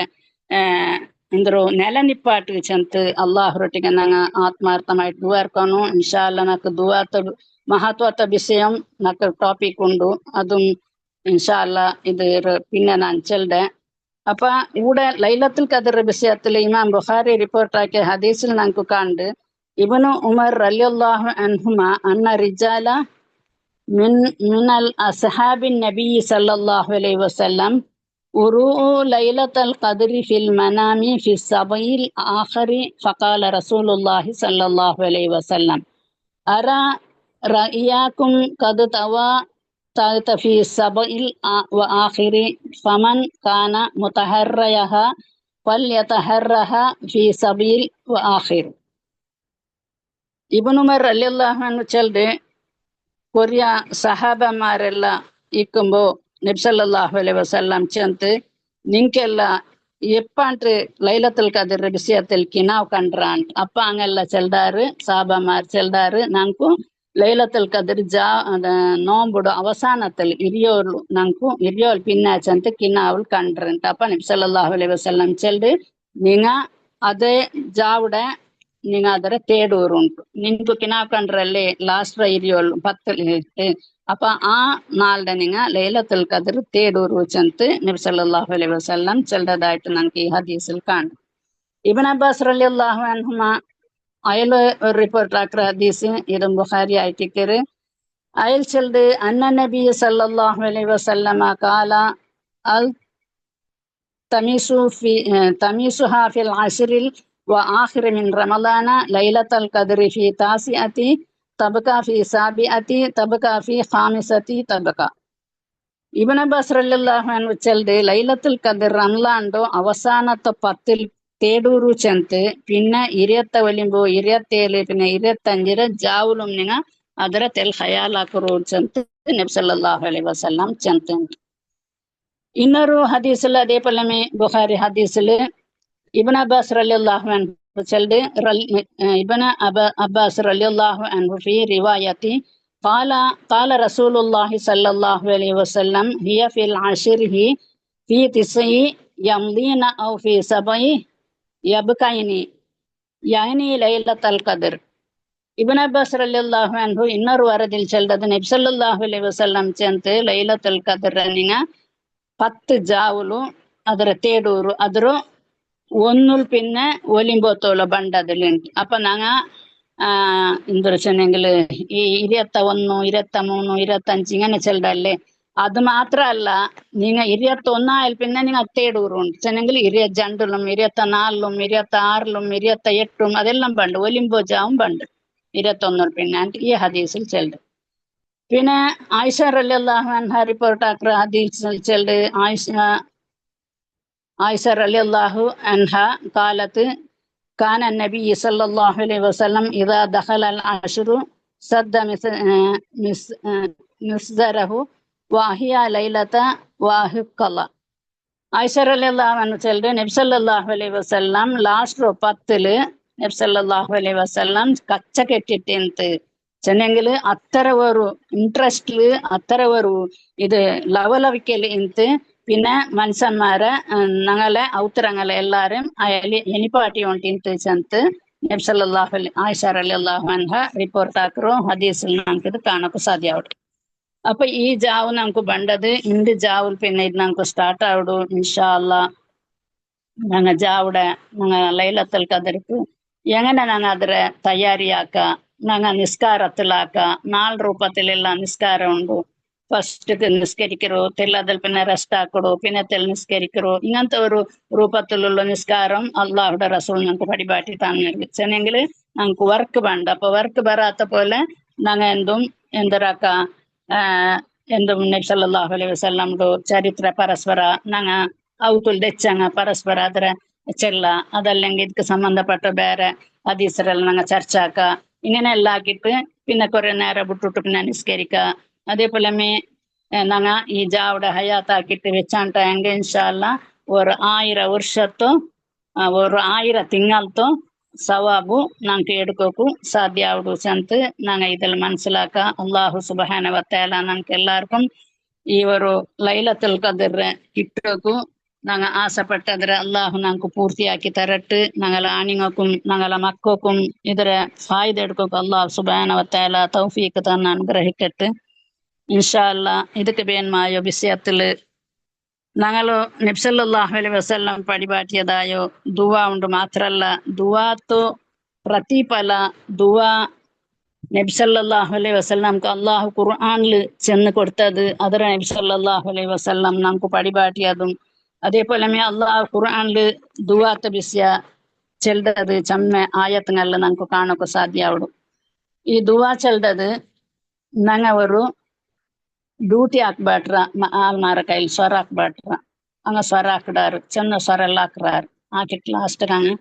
ಎಂದರು ನೆಲ ನಿಪ್ಪಾಟು ಚಂತ ಅಲ್ಲಾಹರೊಟ್ಟಿಗೆ ನಂಗ ಆತ್ಮಾರ್ಥമായിട്ട് ದುವಾರ್ಕಾನು ಇನ್ಶಾ ಅಲ್ಲ ನಕ್ ದುವಾತ മഹത്വത്തെ വിഷയം നക്ക് ടോപ്പിക് ഉണ്ട് അതും ഇൻഷാ അല്ലാ ഇത് പിന്നെ ഞാൻ ചെല്ലുടെ അപ്പൊ ഇവിടെ ലൈലത്തുൽ ഖദർ വിഷയത്തിൽ ഇമാം ബുഖാരി റിപ്പോർട്ടാക്കിയ ഹദീസിൽ നമുക്ക് കണ്ട് ഇബ്നു ഉമർ റളിയല്ലാഹു അൻഹുമ അന്ന റിജാല മിനൽ അസ്ഹാബിൻ നബി സല്ലല്ലാഹു അലൈഹി വസല്ലം ഉറൂഉ ലൈലത്തുൽ ഖദരി ഫിൽ മനാമി ഫി സബയിൽ ആഖിരി ഫഖാല റസൂലുള്ളാഹി സല്ലല്ലാഹു അലൈഹി വസല്ലം അറാ റഇയാകും ഖദ് തവ ഫി സബഇൽ വആഖിരി ഫമൻ കാന മുതഹറയഹ ഫൽയതഹറഹ ഫി സബീൽ വആഖിർ. ഇബ്നു ഉമർ റളിയല്ലാഹു അൻഹു ചൊല്ലുടെ കൊറിയ സഹാബമാരെല്ല ഇക്കുമ്പോ നബി സല്ലല്ലാഹു അലൈഹി വസല്ലം ചന്ത് നിങ്ങക്കെല്ല എപ്പാണ്ട് ലൈലത്തുൽ ഖദർ വിഷയത്തിൽ കിനാവ് കണ്ടാൻ അപ്പ അങ്ങെല്ല ചെಲ್ದಾರು സാബമാർ ചെಲ್ದಾರು ನಂಕು ಲೈಲത്തുಲ್ ഖദർ നോമ്പുಡು അവസാനത്തിൽ ഇരിയോಳು ನಂಕು ಇರಿಯೋಳು പിന്നാച്ചಂತ കിനാവുൽ കണ്ടിരുന്നു അപ്പൊ നബി സല്ലല്ലാഹു അലൈഹി വസല്ലം ചെല്ല് നിങ്ങ അതേ ജാവുടെ നിങ്ങ ಅದರ തേടൂറുണ്ട് ನಿಂತು കിനാവ് കണ്ടറല്ലേ ലാസ്റ്റ് ഇരിയോಳು 10 അപ്പൊ ആ നാളുടെ നിങ്ങ ലൈലത്തുൽ ഖദർ തേടൂರು ಚಂತ നബി സല്ലല്ലാഹു അലൈഹി വസല്ലം ചെല്ലതായിട്ട് നമുക്ക് ഈ ഹദീസിൽ കാണാം. ഇബ്നു അബ്ബാസ് റളിയല്ലാഹു അൻഹുമ അയൽ റിപ്പോർട്ട് ആക്കിയ ഹദീസ് ഇതും ബുഖാരി ആയിട്ടിക്കറ് അയൽ ചെല്ല് അന്ന നബി സല്ലല്ലാഹു അലൈഹി വസല്ലമ ഖാല അൽ തമീസുഹാ ഫിൽ അശ്റിൽ വആഖിർ മിൻ റമളാന ലൈലത്തുൽ ഖദർ ഫി താസിഅതി തബ്ക ഫി സാബിഅതി തബ്ക ഫി ഖാമിസതി തബ്ക. ഇബ്നു അബ്ബാസ് റളിയല്ലാഹു അൻഹു ചെല്ല് ലൈലത്തുൽ ഖദർ റമളാൻഡോ അവസാനത്തെ 10 തേടൂರು ಚಂತ പിന്നെ 20 ಒಲಿಂಬೋ 27 പിന്നെ 25 ജാവുലും നിങ്ങ ಅದರ ತೆಲ್ ಖಯಾಲಾಕರು ಚಂತ ನಬಿ ಸಲ್ಲಲ್ಲಾಹು ಅಲೈಹಿ ವಸಲ್ಲಂ ಚಂತ. ಇನ್ನೊರು ಹದೀಸಲ್ ಅದೇ ಪಲ್ಲಮೆ ಬುಖಾರಿ ಹದೀಸಲ್ ಇಬ್ನ್ ಅಬ್ಬಾಸ್ റളിയല്ലാഹു അൻഹു ചെല്ല് ഇബ്ൻ അബ്ബാസ് റളിയല്ലാഹു അൻഹു ഫി റിവായത്തി قال رسول الله صلى الله عليه وسلم هي في العشره في 9 يمضين أو في 7 يبقين يعني ليلة القدر. ഇബ്ൻ അബ്ബാസ് റളിയല്ലാഹു അൻഹു ಇನ್ನೊರು ವರದಿಲ್ ಚೆಲ್ಲದ ನಬಿ ಸಲ್ಲಲ್ಲಾಹು ಅಲೈಹಿ ವಸಲ್ಲಂ ಚಂತ ಲೈಲത്തുಲ್ ഖദർ ನಿಂಗ 10 ജാവുಲು ಅದರ ತೇಡೂರು ಅದ್ರ ഒന്നുൽ പിന്നെ ഒലിമ്പോത്തോളം ബണ്ടതിലുണ്ട്. അപ്പൊ ഞങ്ങ എന്താ വെച്ചെന്നെങ്കില് ഈ 21, 23, 25 ഇങ്ങനെ ചെല്ലല്ലേ. അത് മാത്രല്ല നിങ്ങ 21 പിന്നെ നിങ്ങൾ തേടൂറുണ്ട് ചെന്നെങ്കിൽ 22ലും 24ലും 26ലും 28ലും അതെല്ലാം ബണ്ട് ഒലിമ്പോ ജാവും ബണ്ട് 21 പിന്നെ ഈ ഹദീസിൽ ചെല്ലു. പിന്നെ ആയിഷ റളിയല്ലാഹു അൻഹ റിപ്പോർട്ട് ആക്കിയ ഹദീസിൽ ചെല്ലു ആയിഷ റളിയല്ലാഹു അൻഹ കാലത്ത് കാന നബി സല്ലല്ലാഹു അലൈഹി വസല്ലം ഇദാ ദഖലൽ അശ്റു സദ്ദ മിസ്ദറഹു വഹിയ ലൈലത വഹഖല. ആയിഷ റളിയല്ലാഹു അൻഹ ചെല്ലു നബി സല്ലല്ലാഹു അലൈഹി വസല്ലം ലാസ്റ്റ് 10 നബി സല്ലല്ലാഹു അലൈഹി വസല്ലം കച്ച കെട്ടിട്ടിಂತ ചെന്നെങ്കില് അത്ര ഒരു ഇൻട്രസ്റ്റില് അത്ര ഒരു ഇത് ലവലവിക്കല് ಇಂತ പിന്നെ മനുഷ്യന്മാരെ ഞങ്ങളെ ഔത്തരങ്ങളെ എല്ലാരും എനിപ്പാട്ടി ഉണ്ടിಂತ ചന്ത് നബി സല്ലല്ലാഹു അലൈഹി ആയിഷ റളിയല്ലാഹു അൻഹ റിപ്പോർട്ട് ആക്കിರೋ ഹദീസിൽ നമുക്ക് ഇത് കാണാൻ സാധ്യമാവും. അപ്പൊ ഈ ജാവ് നമുക്ക് ബണ്ടത് ഇന്ത് ജാവുൽ പിന്നെ ഇത് നമുക്ക് സ്റ്റാർട്ട് ആവിടും ഇൻഷാ അല്ലാ. ഞങ്ങ ജാവുടെ ഞങ്ങ ലൈലത്തുൽ ഖദർക്ക് എങ്ങനെ ഞങ്ങ ಅದರ തയ്യാറിയാക്ക ഞങ്ങ നിസ്കാരത്തിലാക്ക 4 ರೂಪത്തിലുള്ള നിസ്കാരം ഉണ്ട്. ഫസ്റ്റ് നിസ്കരിക്കറോ തെല്ലതിൽ പിന്നെ റെസ്റ്റ് ആക്കടോ പിന്നെ തെൽ നിസ്കരിക്കറോ ഇങ്ങനത്തെ ഒരു രൂപത്തിലുള്ള നിസ്കാരം അള്ളാഹുടെ റസൂൽ ഞങ്ങൾക്ക് പടിപാട്ടി തന്നെങ്കിൽ ഞങ്ങൾക്ക് വർക്ക് വേണ്ട. അപ്പൊ വർക്ക് വരാത്ത പോലെ ഞങ്ങ എന്തരാക്ക എന്തും നബി സല്ലല്ലാഹു അലൈഹി വസല്ലംದು ചരിത്ര പരസ്പര ഞങ്ങ ഔത്തുൽ ദെച്ചങ്ങ പരസ്പര ಅದರ ಚೆಲ್ಲ ಅದല്ലെങ്കിൽ ಇದಕ್ಕೆ ಸಂಬಂಧಪಟ್ಟ ಬೇರೆ ಹದೀಸರೆಲ್ಲ ನಂಗೆ ಚರ್ಚಾಕ ഇങ്ങനെ എല്ലാം ആക്കിയിട്ട് പിന്നെ കുറെ നേരം വിട്ടിട്ട് പിന്നെ നിസ്കരിക്കുക. അതേപോലെ ഞങ്ങ ഈ ജാവിടെ ഹയാത്താക്കിയിട്ട് വെച്ചാണ്ടായെങ്കിൽ ഇൻഷാല്ല ഒരു 1000 ವರ್ಷത്തೋ ഒരു 1000 ತಿಂಗಳతో സവാബു ഞങ്ങൾക്ക് എടുക്കോക്കു സാധ്യ ആവുdu ചന്ത് ഞങ്ങൾ ഇതിൽ മനസ്സിലാക്ക. അള്ളാഹു സുബ്ഹാന വതആല ഞങ്ങൾക്ക് എല്ലാവർക്കും ഈ ഒരു ലൈലത്തുൽ ഖദർ കിട്ടോക്കു ഞങ്ങൾ ആശപ്പെട്ടದ್ರೆ അള്ളാഹു ഞങ്ങൾക്ക് പൂർത്തിയാക്കി തരട്ട്. ഞങ്ങളെ ആണിങ്ങൾക്കും ഞങ്ങളെ മക്കൾക്കും ഇതിരെ ഫായ്ദ എടുക്കോക്കു അള്ളാഹു സുബ്ഹാന വതആല തൗഫീഖ് തന്നെ അനുഗ്രഹിക്കട്ടെ ഇൻഷാ അല്ലാ. ಇದಕ್ಕೆ ಬೇನ್ಮಾಯೋ ವಿಷಯത്തിൽ ഞങ്ങൾ നബി സല്ലല്ലാഹു അലൈഹി വസല്ലം പടിപാറ്റിയതായോ ദുആ ഉണ്ട്. മാത്രല്ല ദുആത്തോ പ്രതിഫല ദുആ നബി സല്ലല്ലാഹു അലൈഹി വസല്ലം നമുക്ക് അള്ളാഹു ഖുർആനിൽ ചെന്ന് കൊടുത്തത് ಅದರ നബി സല്ലല്ലാഹു അലൈഹി വസല്ലം നമുക്ക് പടിപാറ്റിയതും. അതേപോലെ അള്ളാഹു ഖുർആനിൽ ദുആത്ത വിഷയ ചെല്ലത് ചമ്മ ആയത്തുങ്ങളിൽ നമുക്ക് കാണൊക്കെ സാധ്യമാവുಡು. ಈ ದುವಾ ಚೆಲ್ದದು ನಂಗ ಅವರು ಡ್ಯೂಟಿ ಹಾಕ್ಬಾಟ್ರ ಆಲ್ಮಾರ ಕೈಲಿ ಸ್ವರ ಹಾಕ್ಬಾಟ್ರ ಹಂಗ ಸ್ವರ ಹಾಕಿಡಾರು ಚೆನ್ನ ಸ್ವರ ಎಲ್ಲ ಹಾಕ್ರಾರು ಹಾಕಿಟ್ ಲಾಸ್ಟ್ ನಂಗೆ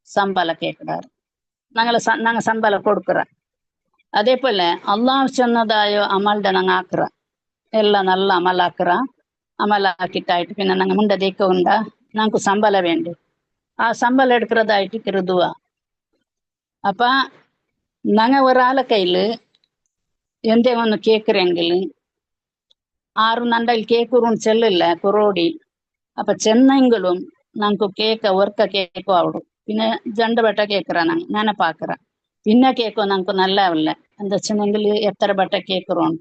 ಸಂಬಳ ಕೇಕ್ಕಿಡಾರು ನಂಗೆ ಸಂಬಳ ಕೊಡ್ಕರ. അതേപോലെ അള്ളാഹു ചെന്നതായോ അമൽടെ നങ്ങ ആക്കറ എല്ലാം നല്ല അമലാക്കറ. അമലാക്കിട്ടായിട്ട് പിന്നെ ഞങ്ങൾ മുണ്ട ദീക്ക ഞങ്ങൾക്ക് സംബಳ വേണ്ടി ആ സംബಳ എടുக்கிறതായിട്ട് കിരുതുവ. അപ്പ ഞങ്ങ ഒരാളെ കയ്യില് എന്തേ ഒന്ന് കേക്കുറെങ്കിൽ ആറ് നണ്ടയിൽ കേക്കുറും ചെല്ലില്ല കുറോടി. അപ്പൊ ചെന്നെങ്കിലും ഞങ്ങൾക്ക് കേക്ക ഒർക്ക കേക്കോ ആവിടും. പിന്നെ ജണ്ട് ബട്ട കേക്കുറ ನೆನಪಾಕರ. പിന്നെ കേക്കോ ഞങ്ങൾക്ക് നല്ലവല്ല എന്താ വെച്ചെങ്കിൽ എത്ര ബട്ട കേക്കുറോൺ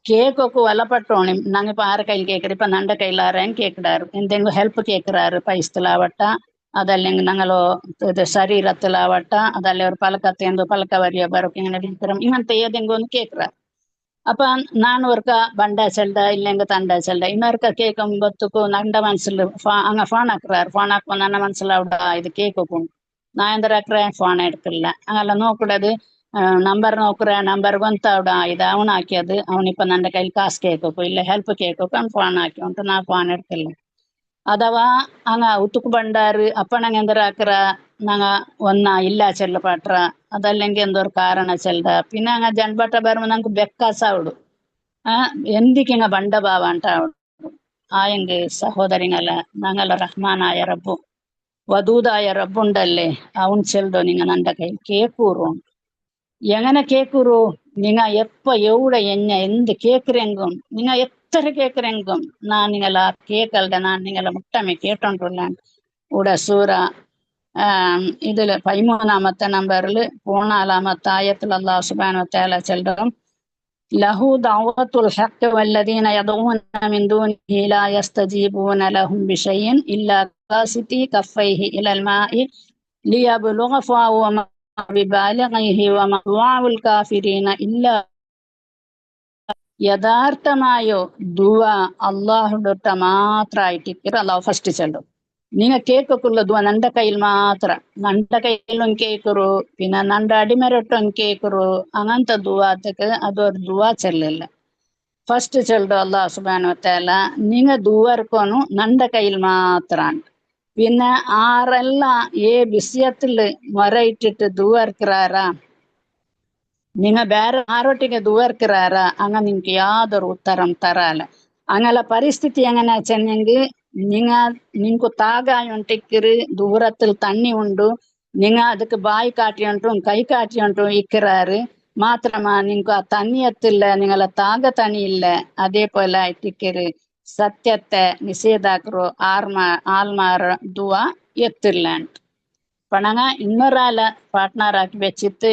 കേക്കൊക്കെ വലപ്പെട്ടോണി. ഞങ്ങിപ്പോ ആരെ കയ്യിൽ കേക്കറ ഇപ്പൊ നണ്ട കയ്യിലാറേം കേക്കിടാറ് എന്തെങ്കിലും ഹെൽപ്പ് കേക്കുറാറ് പൈസത്തിലാവട്ട അതല്ലെങ്കിൽ ഞങ്ങളോ ഇത് ശരീരത്തിലാവട്ട അതല്ലേ ഒരു പലക്കത്തേന്തോ പലക്ക വരിയോ ബറൊക്കെ ഇങ്ങനെ വിൽക്കറും ഇങ്ങനത്തെ ഏതെങ്കിലും ഒന്ന് കേക്കുറ. അപ്പൊ നാനൂർക്ക ബണ്ട ചെಲ್ದ ഇല്ലെങ്കിൽ തണ്ട ചെಲ್ದ ಇನ್ನೂರ್ಕ കേൾക്കുമ്പത്തുക്കു നണ്ട മനസ്സിൽ അങ്ങ ഫോൺ ಹಾಕ್ರಾರು. ഫോൺ ಹಾಕೋ ನನ್ನ മനസ്സിലാവുക ഇത് കേൾക്കും ನಾ ಎಂದರಾಕ್ರೆ ಫೋನ್ എടുക്കില്ല. അങ്ങനെല്ലാം നോക്കിടത് നമ്പർ നോക്കുറ നമ്പർ ಗೊಂತಾവുಡ ഇത് അവൻ ಹಾಕಿയത് അവനിപ്പോ നന്റെ കയ്യിൽ കാശ് കേൾക്കും ഇല്ല ഹെൽപ്പ് കേൾക്കും അവൻ ഫോൺ ಹಾಕಿವಂತ ನಾ ಫೋನ್ എടുക്കില്ല. അഥവാ അങ്ങ ഉത്തുക്ക് ബണ്ടാറ് അപ്പണങ്ങ എന്തരാക്കറ ഞങ്ങ ഒന്ന ഇല്ല ചെല്ല പാട്ര അതല്ലെങ്കിൽ എന്തോ ഒരു കാരണ ചെಲ್ದ പിന്നെ അങ്ങ ജൻബട്ട ബരുമ്പോ ഞങ്ങൾക്ക് ಬೆಕ್ಕಾಸಾവുಡು. എന്തിക്കിങ്ങ ബണ്ട ബാവ ಅಂತ ആയെങ്കിൽ സഹോദരിങ്ങല ഞങ്ങളെ റഹ്മാനായ റബ്ബു വദൂദായ റബ്ബുണ്ടല്ലേ അവൻ ചെൽದോ നിങ്ങ നന്റെ കയ്യിൽ കേക്കൂറു. എങ്ങനെ കേക്കൂറു നിങ്ങ എപ്പ എവിടെ എന്ത് കേക്കുറെങ്കും നിങ്ങ എത്ര കേക്കുറെങ്കും ഞാൻ നിങ്ങള കേക്കಲ್ದೆ ഞാൻ നിങ്ങളെ മുട്ടമെ കേട്ടോണ്ടുള്ള ഇവിടെ സൂറ ഇതില് 13ാമത്തെ നമ്പറില് 14ാമത്തെ ആയത്തിൽ അല്ലാഹു സുബ്ഹാനഹു വതആല ചെൽദം ലഹു ദഅവത്തുൽ ഹഖ് വല്ലദീന യദഊന മിൻ ദൂനിഹി ലാ യസ്തജീബൂന ലഹും ബിശൈഇൻ ഇല്ലാ കാസിതി കഫൈഹി ഇലൽ മാഇ ലിയബ്ലുഗ ഫാഹു വമാ ബിബാലിഗിഹി വമാ ദുആഉൽ കാഫിരീന ഇല്ലാ. യഥാർത്ഥമായോ ദുആ അള്ളാഹുടൊട്ട മാത്രമായിട്ടിരിക്കും. അള്ളാഹു ഫസ്റ്റ് ചെല്ലും നിങ്ങൾ കേൾക്കുള്ള ദുആ നന്റെ കയ്യിൽ മാത്രം നന്റെ കയ്യിലും കേൾക്കുറു പിന്നെ നന്റെ അടിമരൊട്ടും കേൾക്കുറു അങ്ങനത്തെ ദുആത്തക്ക് അതൊരു ദുആ ചെല്ലില്ല. ഫസ്റ്റ് ചെല്ലും അള്ളാഹു സുബ്ഹാനഹു വതആല നിങ്ങൾ ദുആർക്കൊന്നു നന്റെ കയ്യിൽ മാത്രമാണ്. പിന്നെ ആരെല്ലാം വിഷയത്തില് മൊറയിട്ടിട്ട് ദുആർക്കിറാറാ നിങ്ങ ಬೇರೆ ആരൊട്ടിಗೆ ദുആർക്കിറാറ അങ്ങ നിങ്ങക്ക് യാതൊരു ഉത്തരം തരാല. അങ്ങനെ പരിസ്ഥിതി എങ്ങനെ ചെന്നെങ്കിൽ നിങ്ങക്ക് താകായുണ്ടിക്കറ് ദൂരത്തിൽ തണ്ണി ഉണ്ടു നിങ്ങ ಅದಕ್ಕೆ ಬಾಯಿ കാട്ടിയുണ്ടും കൈ കാട്ടിയുണ്ടും ഇക്കറാറ് മാത്രമാ നിങ്ങൾക്ക് ആ തണ്ണി എത്തില്ല നിങ്ങളെ താക തണി ഇല്ല. അതേപോലെ ആയിട്ടിക്കറ് സത്യത്തെ നിഷേധാക്കറോ ആൽമാർ ദുആ എത്തില്ല. പണങ്ങ ഇന്നൊരാളെ പാർട്ട്ണറാക്കി വെച്ചിട്ട്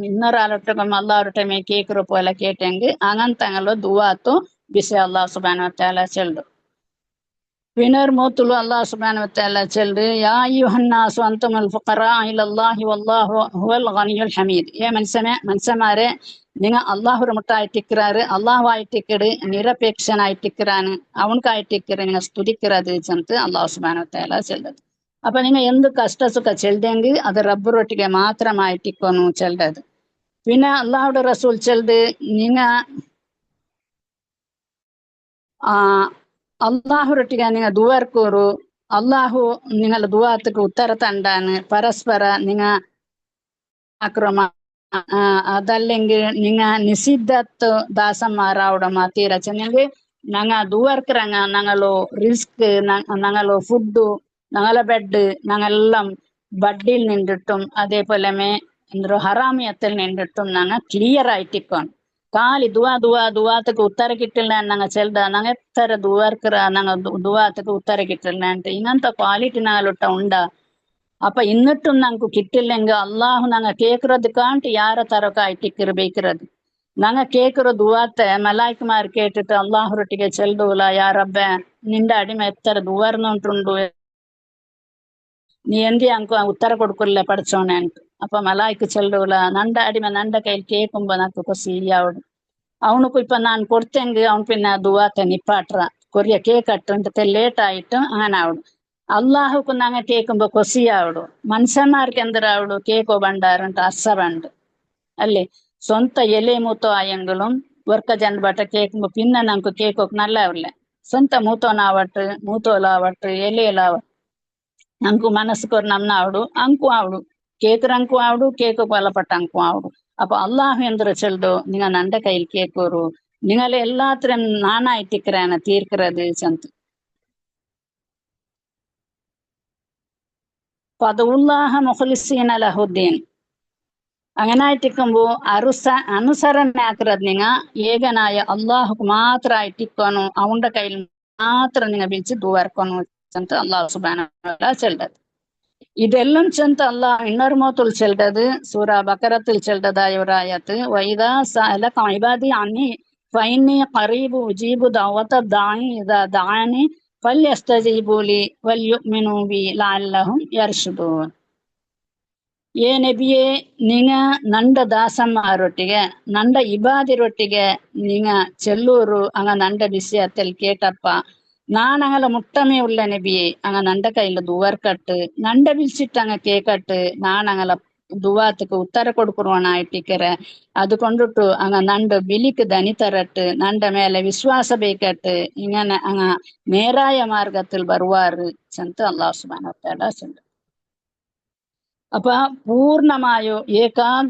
ഇന്നൊരാളൊട്ടകം അള്ളാഹൊട്ടമേ കേക്കുറ പോലെ കേട്ടെങ്കിൽ അങ്ങനത്തെ ദുആത്തോ വിഷയ അള്ളാഹു സുബ്ഹാനഹു വതആല ചെൽദു. പിന്നെ മൂത്തുള്ളു അള്ളാഹു സുബ്ഹാനഹു വതആല ചെൽദു യാ അയ്യുഹന്നാസു അൻതുമുൽ ഫുഖറാ ഇലല്ലാഹി വല്ലാഹു ഹുവൽ ഗനിയുൽ ഹമീദ്. മനുഷ്യന്മാരെ നിങ്ങൾ അള്ളാഹുടെ മുട്ടായിട്ടിക്കറാറ് അള്ളാഹു ആയിട്ടിക്കട് നിരപേക്ഷനായിട്ടിക്കറാന് അവൻകായിട്ടിക്കറ് നിങ്ങൾ സ്തുതിക്കറത് ചെന്ന് അള്ളാഹു സുബ്ഹാനഹു വതആല ചെൽദത്. അപ്പൊ നിങ്ങൾ എന്ത് കഷ്ട സുഖ ചെൽതെങ്കിൽ അത് റബ്ബറൊട്ടിಗೆ മാത്രമായിട്ടിക്കൊന്നു ചെൽദത്. പിന്നെ അള്ളാഹുടെ റസൂൽ ചെൽദ് നിങ്ങ അള്ളാഹുരൊട്ടിಗೆ നിങ്ങ ദുആർക്കൂറു അള്ളാഹു നിങ്ങളെ ദുആത്തക്ക് ഉത്തര തണ്ടാന് പരസ്പര നിങ്ങ ആക്രമ അതല്ലെങ്കിൽ നിങ്ങ നിഷിദ്ധത്ത് ദാസന്മാരാവട മാത്തീരച്ചെങ്കിൽ ഞങ്ങ ദൂവർക്കിറങ്ങ ഞങ്ങളോ റിസ്ക് ഞങ്ങളോ ഫുഡ് ഞങ്ങളെ ബെഡ് ഞങ്ങളെല്ലാം ബഡിൽ നിന്നിട്ടും അതേപോലെ എന്തൊരു ഹറാമിയത്തിൽ നിന്നിട്ടും ഞങ്ങ ക്ലിയർ ആയിട്ടിക്കണം കാലി ದುವಾತಕ್ಕೆ ಉತ್ತರ ಕಿಟ್ಟಿಲ್ಲ ನಂಗ ಚೆಲ್ದ ನಂಗ ಎತ್ತರ ದುವಾರ್ಕರ ನಂಗ ದುವಾತಕ್ಕೆ ಉತ್ತರ ಕಿಟ್ಟಿಲ್ಲ ಅಂತ ಇಂಗಂತ ಕ್ವಾಲಿಟಿ ನಾಲುಟ್ಟ ಉಂಡ ಅಪ್ಪ ಇನ್ನಿಟ್ಟು ನಂಗೆ ಕಿಟ್ಟಿಲ್ಲಂಗ ಅಲ್ಲಾಹು ನಂಗ ಕೇಕ್ರದ್ ಕಾಂಟ್ ಯಾರ ತರಕ ಆಯ್ತಿಕ್ಕಿರ್ಬೇಕಿರದು ನಂಗ ಕೇಕ್ರ ದುವಾತ ಮಲಾಯ್ಕಮಾರ್ ಕೇಟಿಟ್ಟು ಅಲ್ಲಾಹರೊಟ್ಟಿಗೆ ಚೆಲ್ದೂಲ ಯಾರಬ್ಬ ನಿಂದ ಅಡಿಮೆ ಎತ್ತರ ದುವಾರ್ನುಂಟುಂಡು ನೀ ಎಂದಿ ಅಂಕು ಉತ್ತರ ಕೊಡ್ಕೊಲ್ಲ ಪಡ್ಸೋಣೆ ಅಂತ ಅಪ್ಪ ಮಲಾಯ್ಕ ಚೆಲ್ದೂಲ ನಂದ ಅಡಿಮೆ ನಂದ ಕೈಲಿ ಕೇಕುಂಬ ನಕ್ಕು ಕೊಸಿ ಯಾವಡು ಅವನುಕು ಇಪ್ಪ ನಾನು ಕೊಡ್ತೇಂಗೆ ಅವ್ನು ಪಿನ್ನ ದುವಾತ ನಿಪ್ಪಾಟ್ರ ಕೊರಿಯ ಕೇಕ್ ಅಟ್ಟು ಲೇಟ್ ಆಯಿಟ್ಟು ಆನಾವಡು ಅಲ್ಲಾಹುಕು ನಂಗೆ ಕೇಕುಂಬ ಕೊಸಿ ಆವಡು ಮನ್ಸನ್ಮಾರ್ಗೆ ಎಂದ್ರ ಅವಡು ಕೇಕೋ ಬಂಡಾರಂಟ ಅಸ್ಸ ಬಂಡು ಅಲ್ಲಿ ಸ್ವಂತ ಎಲೆ ಮೂತೋ ಆಯಂಗಲು ವರ್ಕ ಜನ ಬಟ್ಟ ಕೇಕುಂಬ ಪಿನ್ನ ನಂಕು ಕೇಕೋಕ್ ನಲ್ಲ ಅವರ್ಲೆ ಸ್ವಂತ ಮೂತೋನಾವಟ್ಟು ಮೂತೋಲಾವಟ್ಟು ಎಲೆಲಾವಟ್ಟು ಅಂಕು ಮನಸ್ಸು ಕೊರ್ ನಮ್ನ ಆವಡು ಅಂಕು ಆವಡು ಕೇಕ್ರ ಅಂಕು ಆವಡು ಕೇಕು ಬಲಪಟ್ಟ ಅಂಕು ಆವಡು ಅಪ್ಪ ಅಲ್ಲಾಹು ಎಂದ್ರ ಚೆಲ್ದು ನಿಂಗ ನಂದ ಕೈಲಿ ಕೇಕೋರು ನಿಂಗಲೆ ಎಲ್ಲಾತ್ರ ನಾನಾಯ್ತಿಕ್ರಾನ ತೀರ್ಕರದು ಚಂತ പദവുല്ലാഹ മുഖ്ലിസീന ലഹുദ്ദീൻ അങ്ങനായിട്ടിക്കുമ്പോ അനുസരണ ആക്കറത് നിങ്ങ ഏകനായ അള്ളാഹുക്ക് മാത്ര ആയിട്ടിക്കോನು അവന്റെ കയ്യിൽ മാത്ര നിങ്ങ ಬಿಚ್ಚಿ ದುವಾರ್ಕೊನು ಅಂತ ಅಲ್ಲಾಹ್ ಸುಬ್ಹಾನಹು ವ ತಆಲಾ ಚೆಲ್ದದು ഇതെല്ലാം ചെന്ന് അള്ളാഹ് ഇന്നർമോത്തുൽ ചെൽതത് സൂറ ബക്കറത്തിൽ ചെൽതതായ ഒരു ആയത്ത് വൈദാ സഅലക ഇബാദി അന്നി ഫഇന്നി ഖറീബു ഉജീബു ദഅവത ദാഇ ഇദാ ദഅനി ഫല്യസ്തജീബു ലി വൽയുഅ്മിനു ബി ലഅല്ലഹും യർഷുദൂൻ ಏ ನಬಿಯೇ ನಿಂಗ ನಂಡ ದಾಸಮ್ಮರೊಟ್ಟಿಗೆ ನಂಡ ಇಬಾದಿರೊಟ್ಟಿಗೆ ನಿಂಗ ಚೆಲ್ಲೂರು ಅಂಗ ನಂಡ ವಿಷಯത്തിൽ ಕೇಟಪ್ಪ நான் அங்கல முட்டமே உள்ள நபியே அங்க நண்ட கையில துவர் கட்டு நண்ட விழிச்சிட்டு அங்க கேக்கட்டு நான் அங்கல ದುವಾತಕ್ಕೆ ಉತ್ತರ ಕೊಡ್ಕೊರೋಣ ಇಟ್ಟಿಕ್ಕರ ಅದು ಕೊಂಡುಟ್ಟು ಅಂಗ ನಂಡು ಬಿಲಿಕ್ ದನಿ ತರಟ್ಟು ನಂಡ ಮೇಲೆ ವಿಶ್ವಾಸ ಬೇಕಟ್ಟು ಇಂಗನ ಅಂಗ നേരായ മാർഗത്തിൽ ബറുവാറ് ചന്ത അല്ലാഹു സുബ്ഹാനഹു വ തആല ചൊല്ലും അപ്പൊ പൂർണ്ണമായോ ഏകാഗ്ര